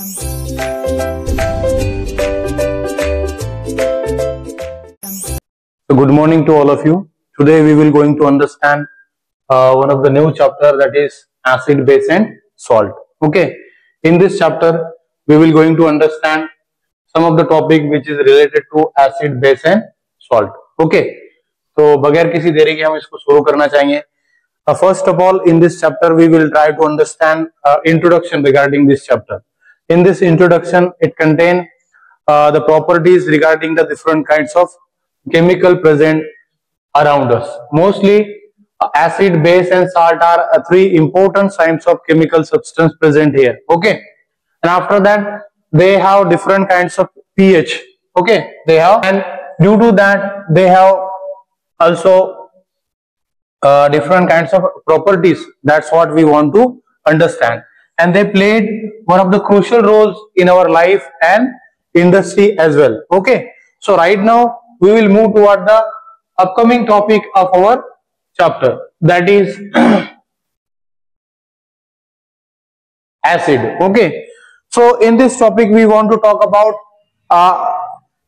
Good morning to all of you. Today we will going to understand one of the new chapter, that is acid, base and salt. Okay. In this chapter we will going to understand some of the topic which is related to acid, base and salt. Okay. तो बगैर किसी देरी के हम इसको शुरू करना चाहेंगे. First of all, in this chapter we will try to understand introduction regarding this chapter. In this introduction, it contains the properties regarding the different kinds of chemical present around us. Mostly acid, base and salt are three important signs of chemical substance present here. Okay. And after that they have different kinds of pH. Okay. They have, and due to that they have also different kinds of properties. That's what we want to understand. And they played one of the crucial roles in our life and industry as well. Okay. So right now we will move toward the upcoming topic of our chapter, that is acid. Okay. So in this topic we want to talk about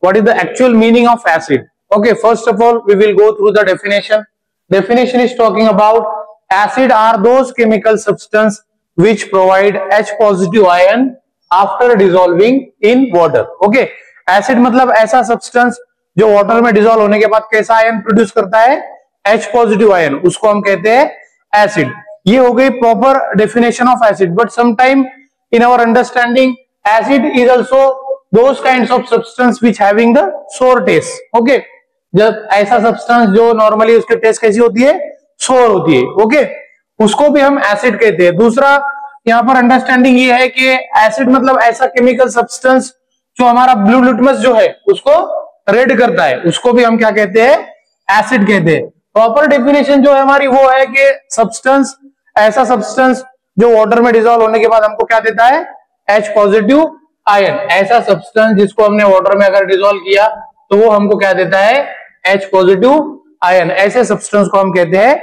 what is the actual meaning of acid. Okay. First of all, we will go through the definition. Definition is talking about acid are those chemical substance which provide H positive ion after dissolving in water. Okay. Acid मतलब ऐसा substance जो water में dissolve होने के बाद कैसा ion produce करता है, H पॉजिटिव आयन, उसको हम कहते हैं एसिड. ये हो गई proper definition of acid. But sometime in our understanding acid is also those kinds of substance which having the sour taste. Okay. जब ऐसा सब्सटेंस जो नॉर्मली उसके टेस्ट कैसी होती है, सोर होती है. ओके. उसको भी हम एसिड कहते हैं. दूसरा यहाँ पर अंडरस्टैंडिंग ये है कि एसिड मतलब ऐसा केमिकल सब्सटेंस जो हमारा ब्लू लिटमस जो है उसको रेड करता है, उसको भी हम क्या कहते हैं, एसिड कहते हैं. प्रॉपर डेफिनेशन जो है हमारी वो है कि सब्सटेंस ऐसा सब्सटेंस जो वाटर में डिसॉल्व होने के बाद हमको क्या देता है, H पॉजिटिव आयन. ऐसा सब्सटेंस जिसको हमने वाटर में अगर डिसॉल्व किया तो वो हमको क्या देता है, H पॉजिटिव आयन. ऐसे सब्सटेंस को हम कहते हैं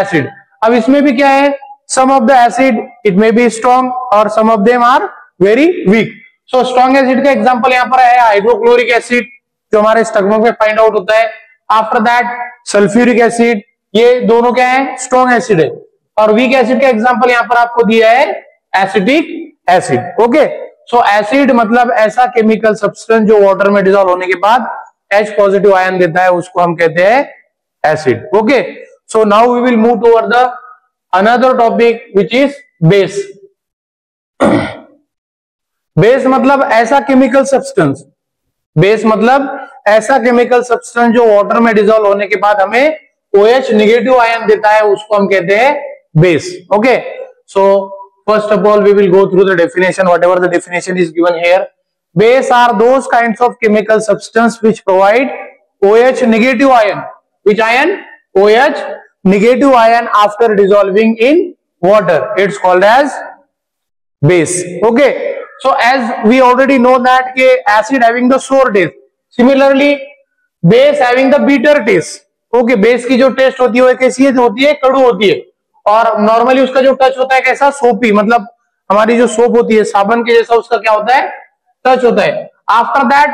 एसिड. अब इसमें भी क्या है, some of the acid it may be strong और some of them are very weak. So strong acid का एग्जांपल यहाँ पर है हाइड्रोक्लोरिक एसिड जो हमारे स्टमक में फाइंड आउट होता है. After that sulphuric acid. ये दोनों क्या है, स्ट्रॉन्ग एसिड है. और वीक एसिड का एग्जांपल यहाँ पर आपको दिया है एसिटिक एसिड. ओके. सो एसिड मतलब ऐसा केमिकल सब्सटेंस जो वाटर में डिसॉल्व होने के बाद H पॉजिटिव आयन देता है, उसको हम कहते हैं acid. Okay. So now we will move toward the another topic which is base. Base मतलब ऐसा केमिकल सब्सटेंस, बेस मतलब ऐसा केमिकल सब्सटेंस जो वाटर में डिसॉल्व होने के बाद हमें OH नेगेटिव आयन देता है, उसको हम कहते हैं base. Okay. So first of all we will go through the definition, whatever the definition is given here. Base are those kinds of chemical substance which provide OH negative ion. Which ion? OH negative ion after dissolving in water. It's called as base. Okay. So as we already know that के acid having the sour taste, similarly base having the bitter taste. Okay. base की जो test होती है वो कैसी होती है, कड़ू होती है. और नॉर्मली उसका जो टच होता है कैसा, सोपी, मतलब हमारी जो सोप होती है साबुन के जैसा, उसका क्या होता है, टच होता है. After that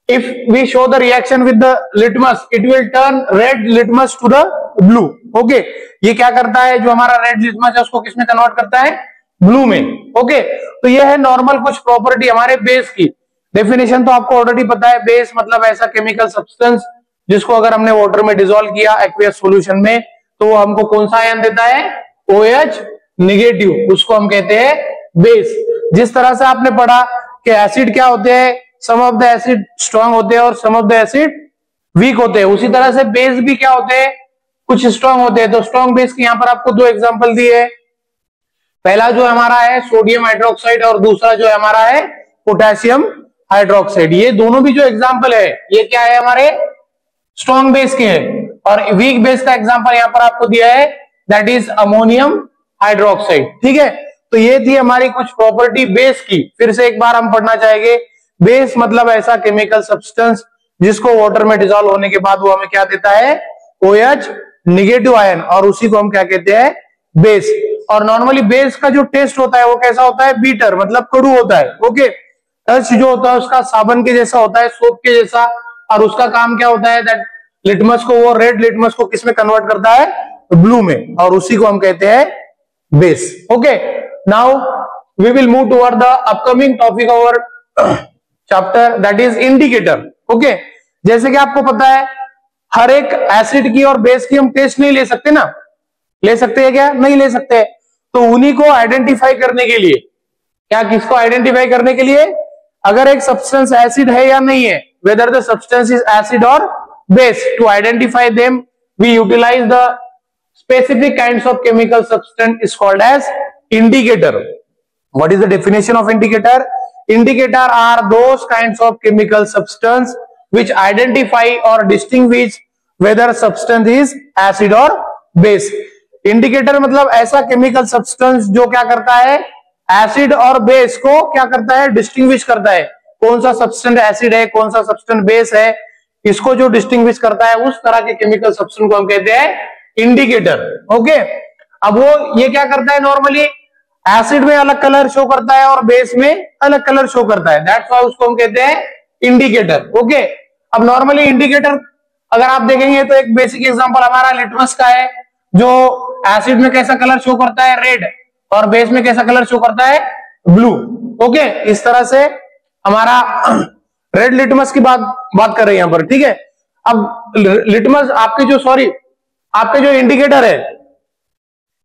if we show the reaction with the litmus, it will turn red litmus to the blue. Okay. ये क्या करता है, जो हमारा रेड लिटमस है उसको किसमें कन्वर्ट करता है, ब्लू में. ओके. तो ये है नॉर्मल कुछ प्रॉपर्टी हमारे बेस की. डेफिनेशन तो आपको ऑलरेडी पता है. बेस मतलब ऐसा केमिकल सब्सटेंस जिसको अगर हमने वाटर में डिसॉल्व किया एक्वियस सॉल्यूशन में तो वो हमको कौन सा आयन देता है, OH नेगेटिव, उसको हम कहते हैं बेस. जिस तरह से आपने पढ़ा कि एसिड क्या होते हैं, सम ऑफ द एसिड स्ट्रॉन्ग होते हैं और some of the acid weak होते हैं, उसी तरह से बेस भी क्या होते हैं, कुछ स्ट्रॉन्ग होते हैं. तो स्ट्रॉन्ग बेस की यहाँ पर आपको दो एग्जाम्पल दिए है. पहला जो हमारा है सोडियम हाइड्रोक्साइड और दूसरा जो हमारा है पोटेशियम हाइड्रोक्साइड. ये दोनों भी जो एग्जांपल है ये क्या है, हमारे स्ट्रॉन्ग बेस के हैं. और वीक बेस का एग्जांपल यहाँ पर आपको दिया है, दैट इज अमोनियम हाइड्रोक्साइड. ठीक है. तो ये थी हमारी कुछ प्रॉपर्टी बेस की. फिर से एक बार हम पढ़ना चाहेंगे. बेस मतलब ऐसा केमिकल सब्सटेंस जिसको वाटर में डिसॉल्व होने के बाद वो हमें क्या देता है, OH नेगेटिव आयन, और उसी को हम क्या कहते हैं, बेस. और नॉर्मली बेस का जो टेस्ट होता है वो कैसा होता है, बीटर, मतलब कड़ू होता है। ओके, टच जो होता है उसका साबन के जैसा होता है, सोप के जैसा, और उसका काम क्या होता है, दैट लिटमस को, वो रेड लिटमस को किस में कन्वर्ट करता है, ब्लू में, और उसी को हम कहते हैं base. Okay, now we will move toward the upcoming topic of chapter, that is indicator. Okay, जैसे कि आपको पता है हर एक एसिड की और बेस की हम टेस्ट नहीं ले सकते ना, ले सकते हैं क्या, नहीं ले सकते। तो उन्हीं को आइडेंटिफाई करने के लिए, क्या, किसको आइडेंटिफाई करने के लिए, अगर एक सब्सटेंस एसिड है या नहीं है, whether the substance is acid और base, to identify them we utilize the specific kinds of chemical substance is called as indicator. What is the definition of indicator? Indicator are those kinds of chemical substance which identify or distinguish whether substance is acid or base. Indicator मतलब ऐसा chemical substance जो क्या करता है, acid और base को क्या करता है, डिस्टिंग्विश करता है, कौन सा सब्सटेंस एसिड है, कौन सा सब्सटेंस बेस है, इसको जो डिस्टिंग्विश करता है, उस तरह के केमिकल सब्सटेंस को हम कहते हैं इंडिकेटर। ओके, अब वो ये क्या करता है, नॉर्मली एसिड में अलग कलर शो करता है और बेस में अलग कलर शो करता है, दैट्स व्हाई उसको हम कहते हैं इंडिकेटर। ओके, अब नॉर्मली इंडिकेटर अगर आप देखेंगे तो एक बेसिक एग्जांपल हमारा लिटमस का है, जो एसिड में कैसा कलर शो करता है, रेड, और बेस में कैसा कलर शो करता है, ब्लू। ओके, इस तरह से हमारा रेड लिटमस की बात कर रहे हैं यहां पर। ठीक है, अब लिटमस आपके जो, सॉरी, आपके जो इंडिकेटर है,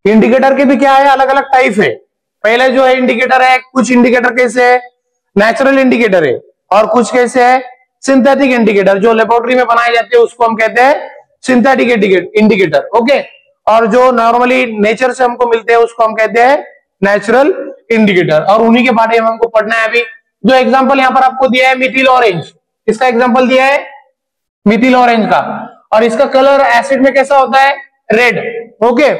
इंडिकेटर के भी क्या है, अलग अलग टाइप है। पहले जो है इंडिकेटर है, कुछ इंडिकेटर कैसे है, नेचुरल इंडिकेटर है, और कुछ कैसे है, सिंथेटिक इंडिकेटर, जो लेबोरेटरी में बनाए जाते हैं उसको हम कहते हैं सिंथेटिक इंडिकेटर। ओके, और जो नॉर्मली नेचर से हमको मिलते हैं उसको हम कहते हैं नेचुरल इंडिकेटर, और उन्हीं के बारे में हमको पढ़ना है अभी। जो एग्जांपल यहाँ पर आपको दिया है मिथिल ऑरेंज, इसका एग्जांपल दिया है मिथिल ऑरेंज का, और इसका कलर एसिड में कैसा होता है, रेड। ओके,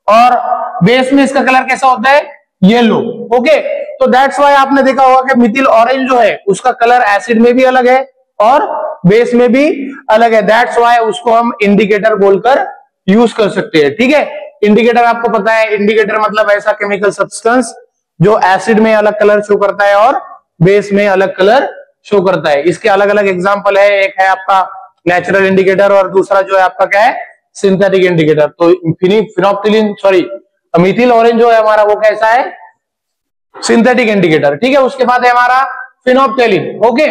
और बेस में इसका कलर कैसा होता है, येलो। ओके, तो दैट्स व्हाई आपने देखा होगा कि मिथिल ऑरेंज जो है उसका कलर एसिड में भी अलग है और बेस में भी अलग है, दैट्स व्हाई उसको हम इंडिकेटर बोलकर यूज कर सकते हैं। ठीक है, इंडिकेटर आपको पता है, इंडिकेटर मतलब ऐसा केमिकल सब्सटेंस जो एसिड में अलग कलर शो करता है और बेस में अलग कलर शो करता है। इसके अलग अलग एग्जांपल है, एक है आपका नेचुरल इंडिकेटर और दूसरा जो है आपका क्या है, सिंथेटिक इंडिकेटर। तो फिनोप्थिलीन, सॉरी, मिथिल ऑरेंज जो है हमारा वो कैसा है, सिंथेटिक इंडिकेटर। ठीक है, उसके बाद है हमारा फिनोप्थिलीन। ओके,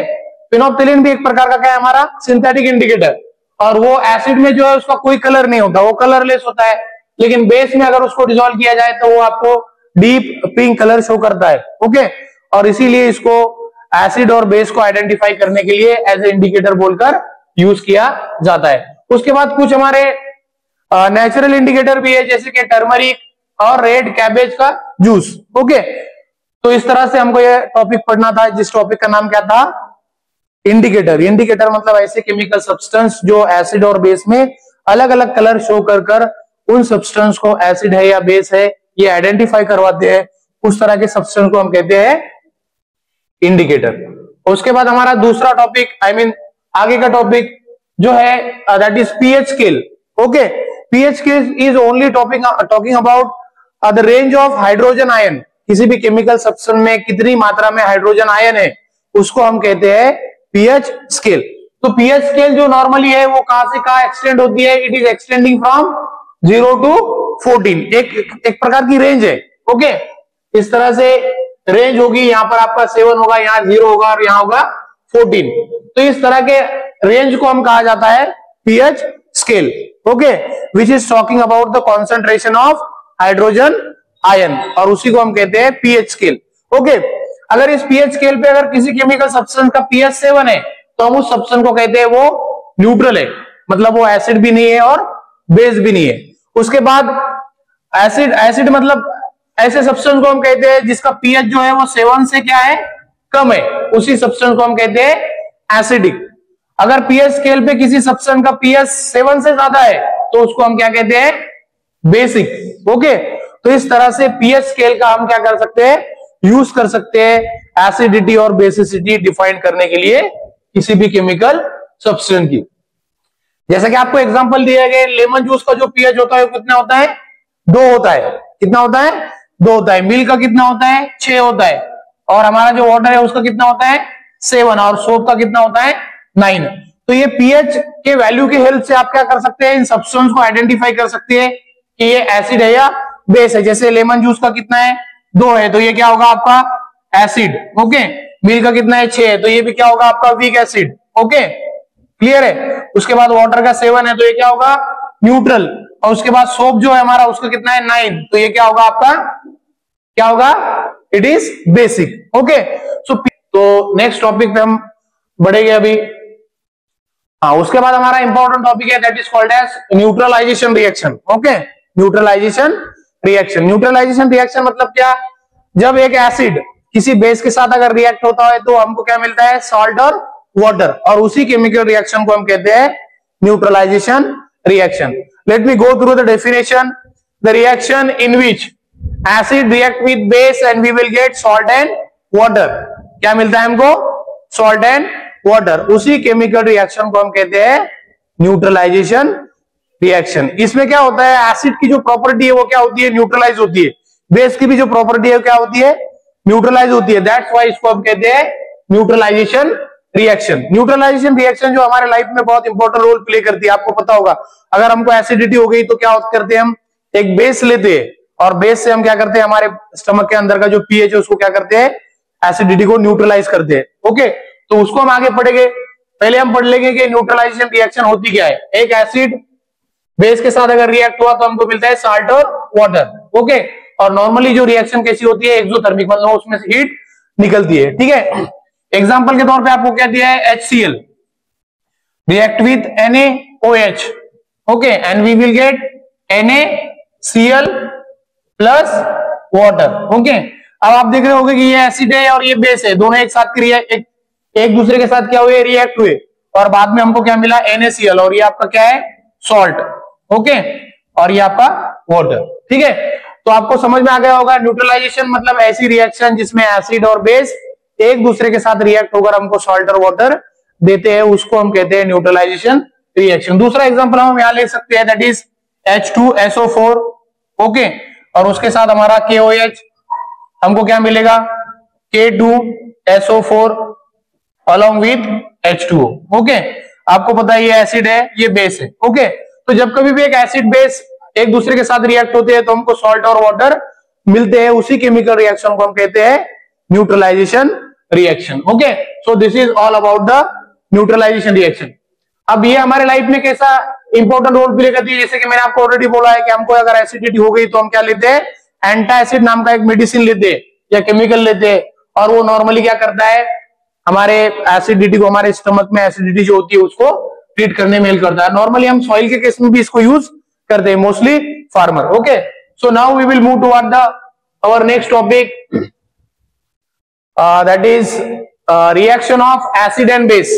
फिनोप्थिलीन भी एक प्रकार का क्या है, हमारा सिंथेटिक इंडिकेटर, और वो एसिड में जो है उसका कोई कलर नहीं होता, वो कलरलेस होता है, लेकिन बेस में अगर उसको डिसॉल्व किया जाए तो वो आपको डीप पिंक कलर शो करता है। ओके, और इसीलिए इसको एसिड और बेस को आइडेंटिफाई करने के लिए एज ए इंडिकेटर बोलकर यूज किया जाता है। उसके बाद कुछ हमारे नेचुरल इंडिकेटर भी है, जैसे कि टर्मरिक और रेड कैबेज का जूस। ओके, तो इस तरह से हमको ये टॉपिक पढ़ना था, जिस टॉपिक का नाम क्या था, इंडिकेटर। इंडिकेटर मतलब ऐसे केमिकल सब्सटेंस जो एसिड और बेस में अलग अलग कलर शो कर उन सब्सटेंस को एसिड है या बेस है ये आइडेंटिफाई करवाते हैं, उस तरह के सब्सटेंस को हम कहते हैं इंडिकेटर। उसके बाद हमारा दूसरा टॉपिक, आगे का टॉपिक जो है that is pH scale. Okay, pH scale is only talking about the range of hydrogen ion, किसी भी केमिकल सब्सटेंस में कितनी मात्रा में हाइड्रोजन आयन है उसको हम कहते हैं पीएच स्केल। तो पीएच स्केल जो नॉर्मली है वो कहां से कहां एक्सटेंड होती है, it is extending from 0 to 14, एक प्रकार की रेंज है। ओके, इस तरह से रेंज होगी, यहाँ पर आपका 7 होगा, यहाँ 0 होगा और यहाँ होगा 14। तो इस तरह के रेंज को हम कहा जाता है pH scale. Okay, which is talking about the concentration of hydrogen ion, और उसी को हम कहते हैं पीएच स्केल। ओके, अगर इस पीएच स्केल पे अगर किसी केमिकल सब्सटेंस का पीएच 7 है तो हम उस सब्सटेंस को कहते हैं वो न्यूट्रल है, मतलब वो एसिड भी नहीं है और बेस भी नहीं है। उसके बाद एसिड मतलब ऐसे सब्सटेंस को हम कहते हैं जिसका पीएच जो है वो 7 से क्या है, कम है, उसी सब्सटेंस को हम कहते हैं एसिडिक। अगर पीएच स्केल पे किसी सब्सटेंस का पीएच 7 से ज्यादा है तो उसको हम क्या कहते हैं, बेसिक। ओके, तो इस तरह से पीएच स्केल का हम क्या कर सकते हैं, यूज कर सकते हैं एसिडिटी और बेसिसिटी डिफाइन करने के लिए किसी भी केमिकल सब्सटेंस की। जैसा कि आपको एग्जांपल दिया गया, लेमन जूस का जो पीएच होता है वो कितना होता है, 2 होता है। कितना होता है? 2 होता है। मिल्क का कितना होता है? 6 होता है। और हमारा जो वाटर है उसका कितना होता है? 7। और सोप का कितना होता है? 9। तो ये पीएच के वैल्यू की हेल्प से आप क्या कर सकते हैं? इन सब्सटेंस को आइडेंटिफाई कर सकते हैं कि ये एसिड है या बेस है। जैसे लेमन जूस का कितना है? 2 है, तो ये क्या होगा आपका? एसिड। ओके। मिल्क का कितना है? 6 है, तो ये भी क्या होगा आपका? Weak acid. ओके, क्लियर है। उसके बाद वाटर का 7 है, तो ये क्या होगा? न्यूट्रल। और उसके बाद सोप जो है हमारा उसका कितना है? 9, तो ये क्या होगा आपका? क्या होगा? It is basic. ओके। तो नेक्स्ट टॉपिक पे हम बढ़ेंगे अभी। हाँ, उसके बाद हमारा इंपॉर्टेंट टॉपिक है that is called as neutralisation reaction. Okay, neutralisation reaction. Neutralisation reaction मतलब क्या? जब एक एसिड किसी बेस के साथ अगर रिएक्ट होता है तो हमको क्या मिलता है? सॉल्ट और वाटर। और उसी केमिकल रिएक्शन को हम कहते हैं neutralization reaction. Let me go through the definition. The reaction in which acid react with base and we will get salt and water. क्या मिलता है हमको? Salt and water. उसी केमिकल रिएक्शन को हम कहते हैं न्यूट्रलाइजेशन रिएक्शन। इसमें क्या होता है? एसिड की जो प्रॉपर्टी है वो क्या होती है? न्यूट्रलाइज होती है। बेस की भी जो प्रॉपर्टी है क्या होती है? न्यूट्रलाइज होती है। दैट्स व्हाई इसको हम कहते हैं न्यूट्रलाइजेशन रिएक्शन। न्यूट्रलाइजेशन रिएक्शन जो हमारे लाइफ में बहुत इंपॉर्टेंट रोल प्ले करती है, आपको पता होगा। अगर हमको एसिडिटी हो गई तो क्या करते हैं? हम एक बेस लेते हैं और बेस से हम क्या करते हैं? हमारे स्टमक के अंदर का जो पीएच है उसको क्या करते हैं? एसिडिटी को न्यूट्रलाइज करते हैं। ओके, तो उसको हम आगे पढ़ेंगे। पहले हम पढ़ लेंगे कि न्यूट्रलाइजेशन रिएक्शन होती क्या है। एक एसिड बेस के साथ अगर रिएक्ट हुआ तो हमको मिलता है साल्ट और वाटर। ओके, और नॉर्मली जो रिएक्शन कैसी होती है? एक्सोथर्मिक, मतलब उसमें से हीट निकलती है। ठीक है, एग्जांपल के तौर पे आपको क्या दिया है? HCl react with NaOH। Okay, and we will get NaCl plus water. Okay, अब आप देख रहे होंगे कि ये एसिड है और ये बेस है, दोनों एक साथ एक दूसरे के साथ क्या हुए? रिएक्ट हुए, और बाद में हमको क्या मिला? NaCl, और ये आपका क्या है? सॉल्ट। ओके, और ये आपका वाटर। ठीक है, तो आपको समझ में आ गया होगा न्यूट्रलाइजेशन मतलब ऐसी रिएक्शन जिसमें एसिड और बेस एक दूसरे के साथ रिएक्ट होकर हमको सॉल्ट और वाटर देते हैं, उसको हम कहते हैं न्यूट्रलाइजेशन रिएक्शन। दूसरा एग्जांपल हम यहां ले सकते हैं, दैट इज H2SO4। ओके, और उसके साथ हमारा KOH, हमको क्या मिलेगा? K2SO4 along with H2O। Okay, आपको पता है ये एसिड है, ये बेस है। ओके, तो जब कभी भी एक एसिड बेस एक दूसरे के साथ रिएक्ट होते हैं तो हमको सॉल्ट और वाटर मिलते हैं। उसी केमिकल रिएक्शन को हम कहते हैं neutralization reaction. Okay, so this is all about the neutralization reaction. अब ये हमारे लाइफ में कैसा इंपॉर्टेंट रोल प्ले करती है? जैसे कि मैंने आपको ऑलरेडी बोला है कि हमको अगर एसिडिटी हो गई तो हम क्या लेते हैं? एंटासिड नाम का एक मेडिसिन लेते हैं या केमिकल लेते हैं, और वो नॉर्मली क्या करता है? हमारे एसिडिटी को, हमारे स्टमक में एसिडिटी जो होती है उसको ट्रीट करने में हेल्प करता है। नॉर्मली हम सॉइल के केस में भी इसको यूज करते हैं, mostly farmer. Okay, so now we will move toward the our next topic, that is reaction of acid and base.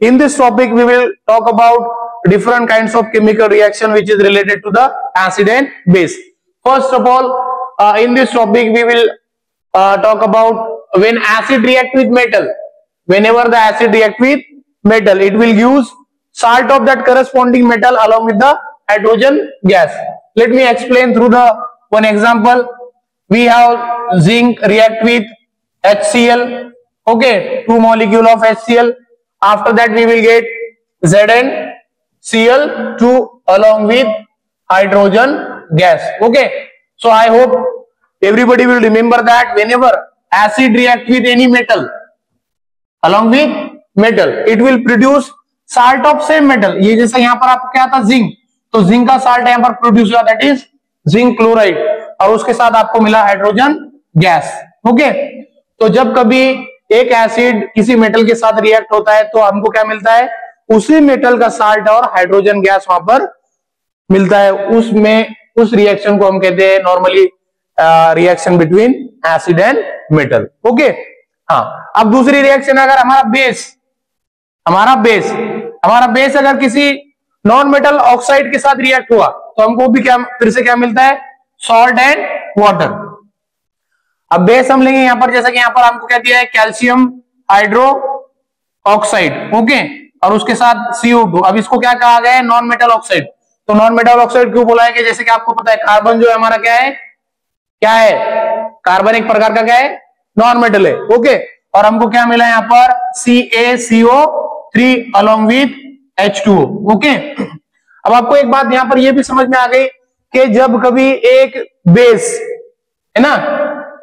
In this topic we will talk about different kinds of chemical reaction which is related to the acid and base. First of all, in this topic we will talk about when acid react with metal. Whenever the acid react with metal, it will use salt of that corresponding metal along with the hydrogen gas. Let me explain through the one example. We have zinc react with HCl. Okay, 2 molecule of HCl. After that we will get ZnCl2 along with hydrogen gas. Okay, so I hope everybody will remember that whenever acid react with any metal along with metal, it will produce salt of same metal. ये जैसे यहाँ पर आपको क्या था? Zinc, तो zinc का salt यहाँ पर प्रोड्यूस हुआ, दैट इज जिंक क्लोराइड, और उसके साथ आपको मिला हाइड्रोजन गैस। ओके, तो जब कभी एक एसिड किसी मेटल के साथ रिएक्ट होता है तो हमको क्या मिलता है? उसी मेटल का साल्ट और हाइड्रोजन गैस वहां पर मिलता है। उसमें उस रिएक्शन को हम कहते हैं normally reaction between acid and metal. Okay, हाँ, अब दूसरी रिएक्शन, अगर हमारा बेस अगर किसी नॉन मेटल ऑक्साइड के साथ रिएक्ट हुआ तो हमको भी क्या फिर से क्या मिलता है? Salt and water. अब बेस हम लेंगे यहां पर, जैसा कि यहां पर हमको क्या दिया है? Calcium hydro oxide. ओके, और उसके साथ CO2। अब इसको क्या कहा गया है? Non metal oxide. तो नॉन मेटल ऑक्साइड क्यों बोला है कि जैसे कि आपको पता है कार्बन जो है हमारा क्या है कार्बन एक प्रकार का क्या है, नॉन मेटल है। ओके, और हमको क्या मिला यहाँ पर CaCO3 along with H2O। Okay, अब आपको एक बात यहां पर यह भी समझ में आ गई कि जब कभी एक बेस है ना,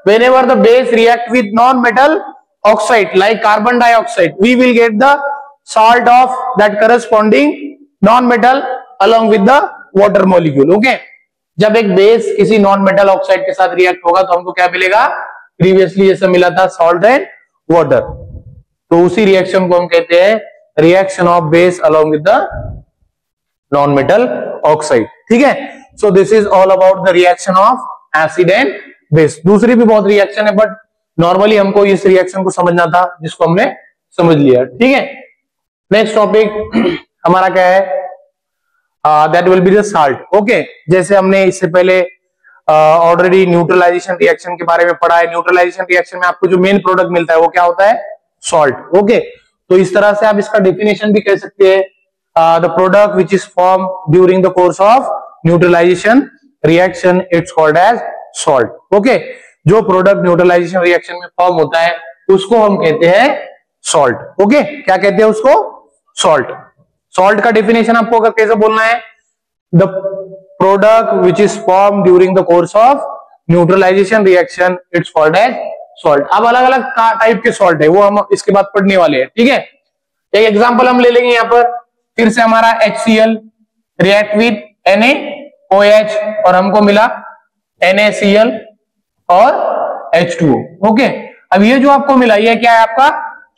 whenever the base react with non-metal oxide like carbon dioxide, we will get the salt of that corresponding non-metal along with the water molecule। Okay, जब एक बेस किसी नॉन मेटल ऑक्साइड के साथ रिएक्ट होगा तो हमको क्या मिलेगा, प्रीवियसली जैसे मिला था सॉल्ट एंड वाटर, तो उसी रिएक्शन को हम कहते हैं reaction of base along with the non metal oxide. ठीक है, so this is all about the reaction of acid and base. दूसरी भी बहुत रिएक्शन है बट नॉर्मली हमको इस रिएक्शन को समझना था जिसको हमने समझ लिया। ठीक है, नेक्स्ट टॉपिक हमारा क्या है, that will be the salt. Okay, जैसे हमने इससे पहले ऑलरेडी न्यूट्रलाइजेशन रिएक्शन के बारे में पढ़ा है। न्यूट्रलाइजेशन रिएक्शन में आपको जो मेन प्रोडक्ट मिलता है वो क्या होता है, सॉल्ट। ओके, तो इस तरह से आप इसका डेफिनेशन भी कह सकते हैं, the product which is form during the course of neutralization reaction it's called as salt. Okay, जो प्रोडक्ट न्यूट्रलाइजेशन रिएक्शन में फॉर्म होता है उसको हम कहते हैं सॉल्ट। ओके, क्या कहते हैं उसको, सॉल्ट। सॉल्ट का डेफिनेशन आपको अगर कैसे बोलना है, the product which is form during the course of neutralization reaction it's called as salt. अब अलग अलग टाइप के सॉल्ट है वो हम इसके बाद पढ़ने वाले हैं। ठीक है, एक एग्जांपल हम ले लेंगे यहाँ पर, फिर से हमारा HCl रिएक्ट विद NaOH और हमको मिला NaCl और H2O। ओके, अब ये जो आपको मिला ये क्या है आपका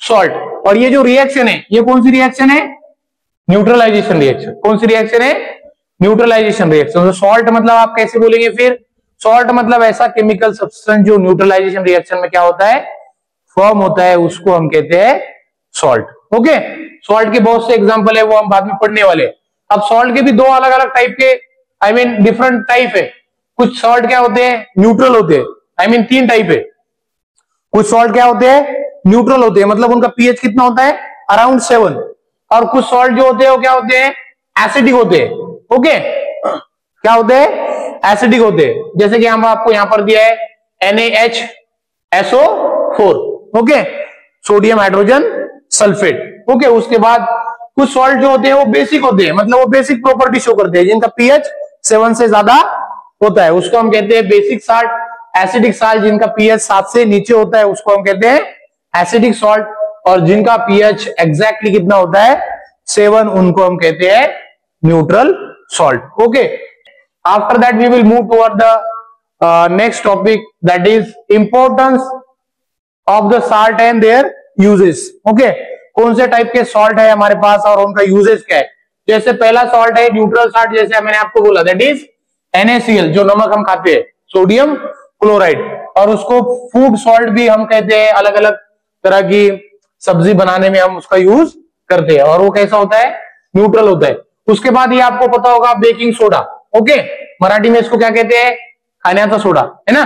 सॉल्ट, और ये जो रिएक्शन है ये कौन सी रिएक्शन है, न्यूट्रलाइजेशन रिएक्शन। कौन सी रिएक्शन है, न्यूट्रलाइजेशन रिएक्शन। तो सॉल्ट मतलब आप कैसे बोलेंगे फिर, सॉल्ट मतलब ऐसा केमिकल सब्सटेंस जो न्यूट्रलाइजेशन रिएक्शन में क्या होता है, फॉर्म होता है, उसको हम कहते हैं सॉल्ट। ओके, सॉल्ट के बहुत से एग्जांपल है वो हम बाद में पढ़ने वाले। अब सॉल्ट के भी दो अलग अलग टाइप के डिफरेंट टाइप है। कुछ सॉल्ट क्या होते हैं, न्यूट्रल होते हैं, 3 टाइप है। कुछ सॉल्ट क्या होते हैं, न्यूट्रल होते हैं, मतलब उनका पीएच कितना होता है, अराउंड 7। और कुछ सॉल्ट जो होते हैं वो क्या होते हैं, एसिडिक होते हैं। ओके, क्या होते हैं, एसिडिक होते हैं। जैसे कि हम आपको यहां पर दिया है NaHSO4। Okay, sodium hydrogen sulphate. Okay, उसके बाद कुछ सॉल्ट जो होते हैं वो बेसिक होते हैं, मतलब वो बेसिक प्रॉपर्टी शो करते हैं, जिनका पीएच 7 से ज्यादा होता है उसको हम कहते हैं बेसिक साल्ट। एसिडिक साल्ट जिनका पीएच 7 से नीचे होता है उसको हम कहते हैं एसिडिक सॉल्ट, और जिनका पीएच एग्जैक्टली कितना होता है 7, उनको हम कहते हैं neutral salt. Okay, after that we will move toward the next topic, that is importance of the salt and their uses. Okay, कौन से टाइप के सॉल्ट है हमारे पास और उनका यूजेस क्या है। जैसे पहला सॉल्ट है न्यूट्रल सॉल्ट, जैसे मैंने आपको बोला दैट इज NaCl, जो नमक हम खाते हैं, सोडियम क्लोराइड, और उसको फूड सॉल्ट भी हम कहते हैं, अलग अलग तरह की सब्जी बनाने में हम उसका यूज करते हैं, और वो कैसा होता है, न्यूट्रल होता है। उसके बाद ये आपको पता होगा बेकिंग सोडा। ओके, मराठी में इसको क्या कहते हैं, खाण्याचा सोडा, है ना,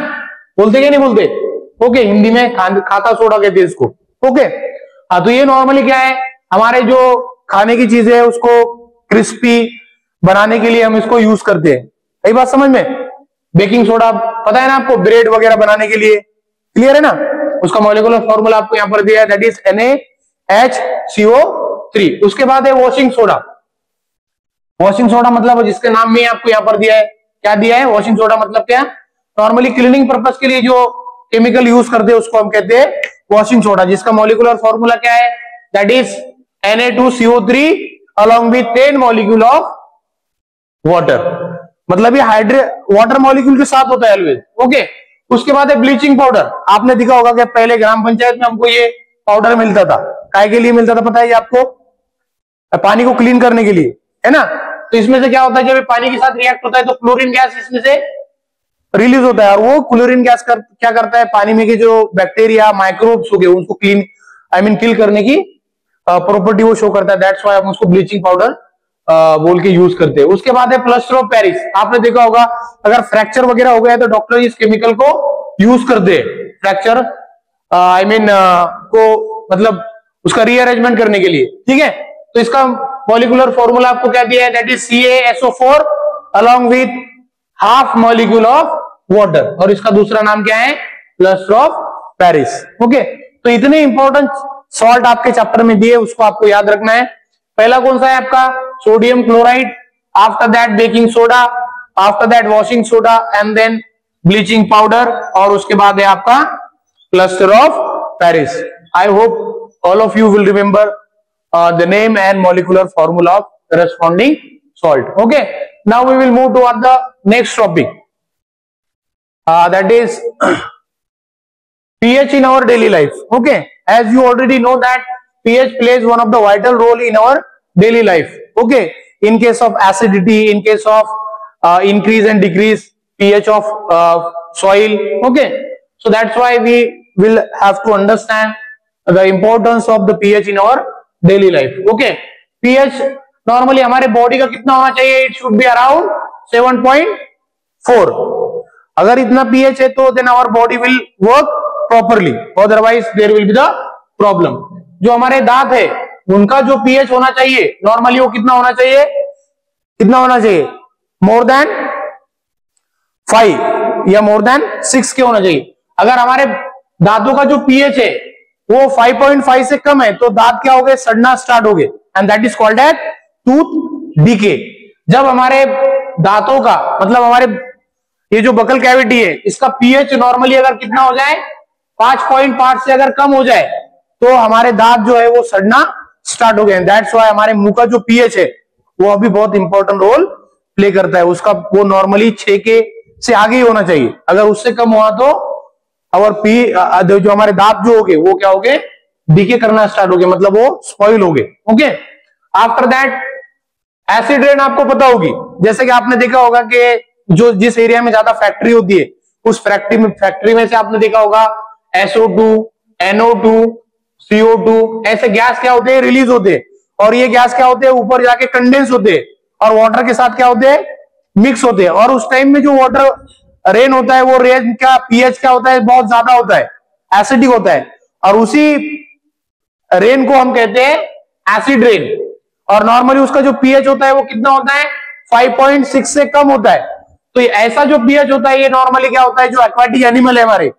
बोलते क्या नहीं बोलते। ओके, हिंदी में खाता सोडा कहते हैं इसको। ओके, हाँ, तो ये नॉर्मली क्या है, हमारे जो खाने की चीजें है उसको क्रिस्पी बनाने के लिए हम इसको यूज करते हैं। कई बात समझ में, बेकिंग सोडा पता है ना आपको, ब्रेड वगैरह बनाने के लिए, क्लियर है ना। उसका मॉलिक्यूलर फॉर्मूला आपको यहां पर दिया है, दैट इज NaHCO3। उसके बाद है वॉशिंग सोडा। वॉशिंग सोडा मतलब जिसके नाम में आपको यहां पर दिया है, क्या दिया है, वॉशिंग सोडा मतलब क्या, नॉर्मली क्लीनिंग पर्पस के लिए जो केमिकल यूज करते हैं उसको हम कहते हैं वॉशिंग सोडा, जिसका मॉलिक्यूलर फॉर्मूला क्या है, that is Na2CO3 along with 10 molecule of water. मतलब ये वाटर मॉलिक्यूल के साथ होता है ऑलवेज। ओके, उसके बाद है ब्लीचिंग पाउडर। आपने देखा होगा कि पहले ग्राम पंचायत में हमको ये पाउडर मिलता था, काय के लिए मिलता था पता है आपको, पानी को क्लीन करने के लिए, है ना। तो इसमें से क्या होता है, जब पानी के साथ रिएक्ट होता है तो क्लोरीन गैस इसमें से रिलीज होता है, और वो क्लोरीन गैस क्या करता है, पानी में के जो बैक्टीरिया माइक्रोब्स हो गए उनको क्लीन किल करने की प्रॉपर्टी वो शो करता है। दैट्स व्हाई हम उसको ब्लीचिंग पाउडर बोल के यूज करते हैं। उसके बाद है प्लास्टर ऑफ पेरिस। आपने देखा होगा अगर फ्रैक्चर वगैरह हो गया तो डॉक्टर इस केमिकल को यूज करते हैं, फ्रैक्चर को मतलब उसका रीअरेंजमेंट करने के लिए। ठीक है, तो इसका मॉलिक्यूलर फॉर्मूला आपको क्या दिया है, that is CaSO4 along with half molecule of water, और इसका दूसरा नाम क्या है, प्लास्टर ऑफ पेरिस। ओके, तो इतने इंपॉर्टेंट सॉल्ट आपके चैप्टर में दिए, उसको आपको याद रखना है। पहला कौन सा है आपका, sodium chloride, after that baking soda, after that washing soda and then bleaching powder, और उसके बाद है आपका plaster of Paris. I hope all of you will remember the name and molecular formula of corresponding salt. Okay, now we will move toward the next topic, that is pH in our daily life. Okay, as you already know that pH plays one of the vital role in our daily life. Okay, in case of acidity, in case of increase and decrease pH of soil. Okay, so that's why we will have to understand the importance of the pH in our daily life. Okay, pH normally हमारे body का कितना होना चाहिए, it should be around 7.4। अगर इतना pH है तो then our body will work properly, otherwise there will be the problem. जो हमारे दांत है उनका जो पीएच होना चाहिए नॉर्मली वो कितना होना चाहिए, कितना होना चाहिए, मोर देन 5 या मोर देन 6 के होना चाहिए। अगर हमारे दांतों का जो पीएच है वो 5.5 से कम है तो दांत क्या हो गए, सड़ना स्टार्ट हो गए, and that is called eight tooth decay. जब हमारे दांतों का मतलब हमारे ये जो बकल कैविटी है इसका पीएच नॉर्मली अगर कितना हो जाए, 5.5 से अगर कम हो जाए तो हमारे दांत जो है वो सड़ना स्टार्ट हो गए। दैट्स व्हाई हमारे मुंह का जो पीएच है वो अभी बहुत इंपॉर्टेंट रोल प्ले करता है। उसका वो नॉर्मली 6 के से आगे ही होना चाहिए, अगर उससे कम हुआ तो और जो हमारे दांत जो हो गए वो क्या हो गए, डीके करना स्टार्ट हो गए, मतलब वो स्पॉइल हो गए। Okay, after that acid rain आपको पता होगी, जैसे कि आपने देखा होगा कि जो जिस एरिया में ज्यादा फैक्ट्री होती है उस फैक्ट्री में से आपने देखा होगा SO2, NO2, CO2 ऐसे गैस क्या होते हैं, रिलीज होते हैं, और ये गैस क्या होते हैं, ऊपर जाके कंडेंस होते हैं और वाटर के साथ क्या होते हैं, मिक्स होते हैं। और उस टाइम में जो वाटर रेन होता है वो रेन का पीएच क्या होता है, बहुत ज्यादा होता है, एसिडिक होता है, और उसी रेन को हम कहते हैं एसिड रेन। और नॉर्मली उसका जो पीएच होता है वो कितना होता है, 5.6 से कम होता है। तो ऐसा जो पीएच होता है ये नॉर्मली क्या होता है, जो एक्वाटिक एनिमल है हमारे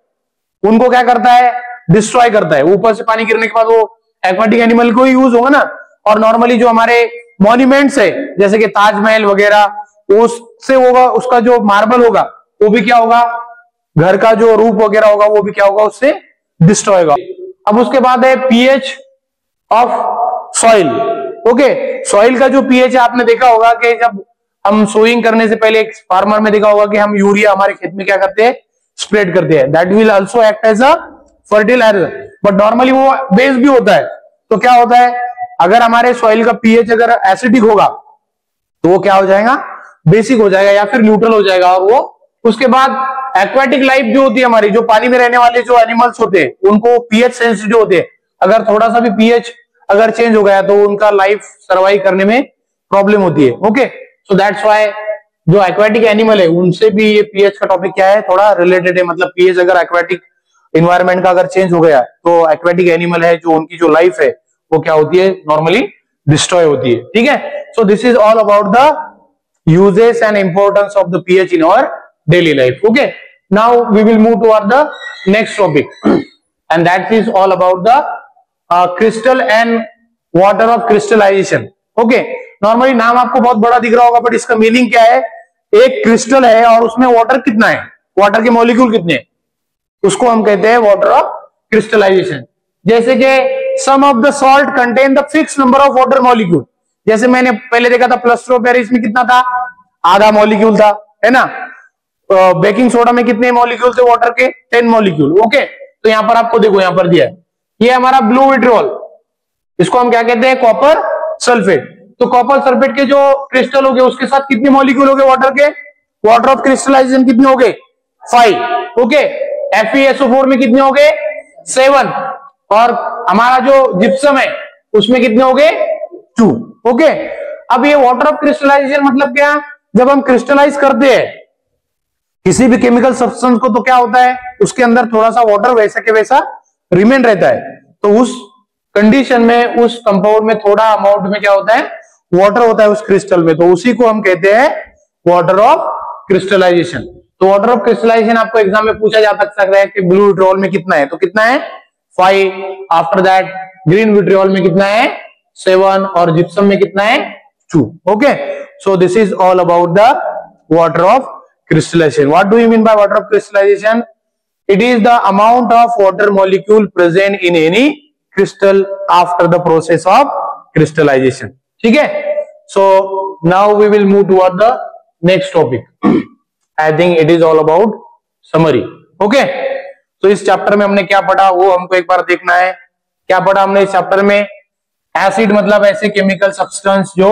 उनको क्या करता है, डिस्ट्रॉय करता है। ऊपर से पानी गिरने के बाद वो एक्वाटिक एनिमल को ही यूज होगा ना। और नॉर्मली जो हमारे मॉन्यूमेंट्स है जैसे कि ताजमहल वगैरह, उससे होगा, उसका जो मार्बल होगा वो भी क्या होगा, घर का जो रूप वगैरह होगा वो भी क्या होगा, उससे डिस्ट्रॉय होगा। अब उसके बाद है pH of soil. Okay, soil का जो पीएच है आपने देखा होगा कि जब हम सोइंग करने से पहले एक फार्मर में देखा होगा कि हम यूरिया हमारे खेत में क्या करते हैं, स्प्रेड करते हैं, that will also act as a fertilizer, but normally वो बेस भी होता है। तो क्या होता है, अगर हमारे सॉइल का पीएच अगर एसिडिक होगा तो वो क्या हो जाएगा, बेसिक हो जाएगा या फिर न्यूट्रल हो जाएगा। और वो उसके बाद एक्वाटिक लाइफ जो होती है हमारी, जो पानी में रहने वाले जो एनिमल्स होते हैं उनको पीएच सेंसिटिव होते हैं, अगर थोड़ा सा भी पीएच अगर चेंज हो गया तो उनका लाइफ सर्वाइव करने में प्रॉब्लम होती है। ओके, सो दैट्स व्हाई जो एक्वाटिक एनिमल है उनसे भी ये पीएच का टॉपिक क्या है, थोड़ा रिलेटेड है। मतलब पीएच अगर एक्वाटिक इन्वायरमेंट का अगर चेंज हो गया तो एक्वाटिक एनिमल है जो उनकी जो लाइफ है वो क्या होती है, नॉर्मली डिस्ट्रॉय होती है। ठीक है, so this is all about the uses and importance of the pH in our daily life. Okay, now we will move toward the next topic and that is all about the crystal and water of crystallization. Okay, normally नाम आपको बहुत बड़ा दिख रहा होगा but इसका meaning क्या है, एक क्रिस्टल है और उसमें वाटर कितना है, वाटर के मॉलिक्यूल कितने हैं, उसको हम कहते हैं वाटर ऑफ क्रिस्टलाइजेशन। जैसे कि some of the salt contain the fix number of water molecule, जैसे मैंने पहले देखा था प्लास्टर ऑफ पेरिस में कितना था, आधा मॉलिक्यूल था, है ना। बेकिंग सोडा में कितने मॉलिक्यूल थे वाटर के, 10 मॉलिक्यूल। ओके, तो यहां पर आपको देखो यहां पर दिया है, ये हमारा ब्लू विट्रियोल, इसको हम क्या कहते हैं, कॉपर सल्फेट। तो कॉपर सल्फेट के जो क्रिस्टल हो गए उसके साथ कितने मॉलिक्यूल हो गए वाटर के, वाटर ऑफ क्रिस्टलाइजेशन कितने हो गए, 5। ओके, FeSO4 में कितने हो गए, 7, और हमारा जो जिप्सम है उसमें कितने हो गए, 2। ओके, अब ये वाटर ऑफ क्रिस्टलाइजेशन मतलब क्या, जब हम क्रिस्टलाइज करते हैं किसी भी केमिकल सब्सटेंस को तो क्या होता है, उसके अंदर थोड़ा सा वाटर वैसा के वैसा रिमेन रहता है। तो उस कंडीशन में उस कंपाउंड में थोड़ा अमाउंट में क्या होता है, वाटर होता है उस क्रिस्टल में, तो उसी को हम कहते हैं वाटर ऑफ क्रिस्टलाइजेशन। तो वाटर ऑफ क्रिस्टलाइजेशन आपको एग्जाम में पूछा जा सकता है कि ब्लू विट्रियोल में कितना है, तो कितना है 5, आफ्टर दैट ग्रीन विट्रियोल में कितना है 7 और जिप्सम में कितना है 2। Okay, so this is all about the water of crystallization. What do you mean by water of crystallization? It is the amount of water molecule present in any crystal after the process of crystallization. ठीक है? So now we will move toward the next topic. I think it is all about summary. Okay? तो इस chapter में हमने क्या पढ़ा वो हमको एक बार देखना है। क्या पढ़ा हमने इस चैप्टर में? एसिड मतलब ऐसे केमिकल सब्सटेंस जो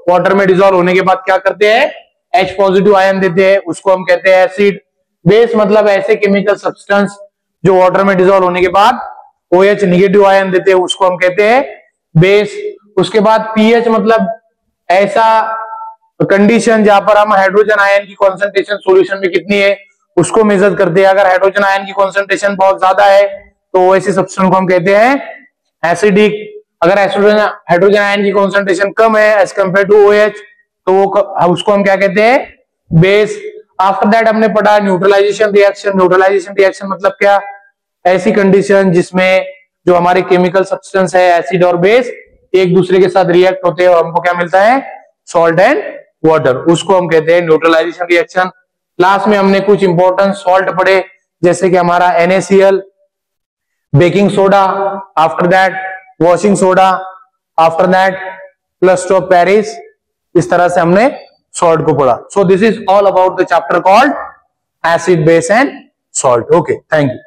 वाटर में डिसॉल्व होने के बाद क्या करते हैं, H पॉजिटिव आयन देते हैं, उसको हम कहते हैं एसिड। बेस मतलब ऐसे केमिकल सब्सटेंस जो वाटर में डिसॉल्व होने के बाद OH नेगेटिव आयन देते हैं, उसको हम कहते हैं बेस। उसके बाद pH मतलब ऐसा कंडीशन जहां पर हम हाइड्रोजन आयन की कॉन्सेंट्रेशन सॉल्यूशन में कितनी है उसको मेजर करते हैं। अगर हाइड्रोजन आयन की कॉन्सेंट्रेशन बहुत ज्यादा है तो ऐसे सब्सटेंस को हम कहते हैं एसिडिक। अगर हाइड्रोजन आयन की कॉन्सेंट्रेशन कम है एज कंपेयर टू OH तो उसको हम क्या कहते हैं, बेस। आफ्टर दैट हमने पढ़ा न्यूट्रलाइजेशन रिएक्शन। न्यूट्रलाइजेशन रिएक्शन मतलब क्या, ऐसी कंडीशन जिसमें जो हमारे केमिकल सब्सटेंस है एसिड और बेस एक दूसरे के साथ रिएक्ट होते हैं और हमको क्या मिलता है, सॉल्ट एंड वाटर, उसको हम कहते हैं न्यूट्रलाइजेशन रिएक्शन। लास्ट में हमने कुछ इंपॉर्टेंट सॉल्ट पढ़े जैसे कि हमारा NaCl, baking soda, after that washing soda, after that plaster of Paris. इस तरह से हमने सॉल्ट को पढ़ा। सो this is all about the chapter called acid, base and salt. Okay, thank you.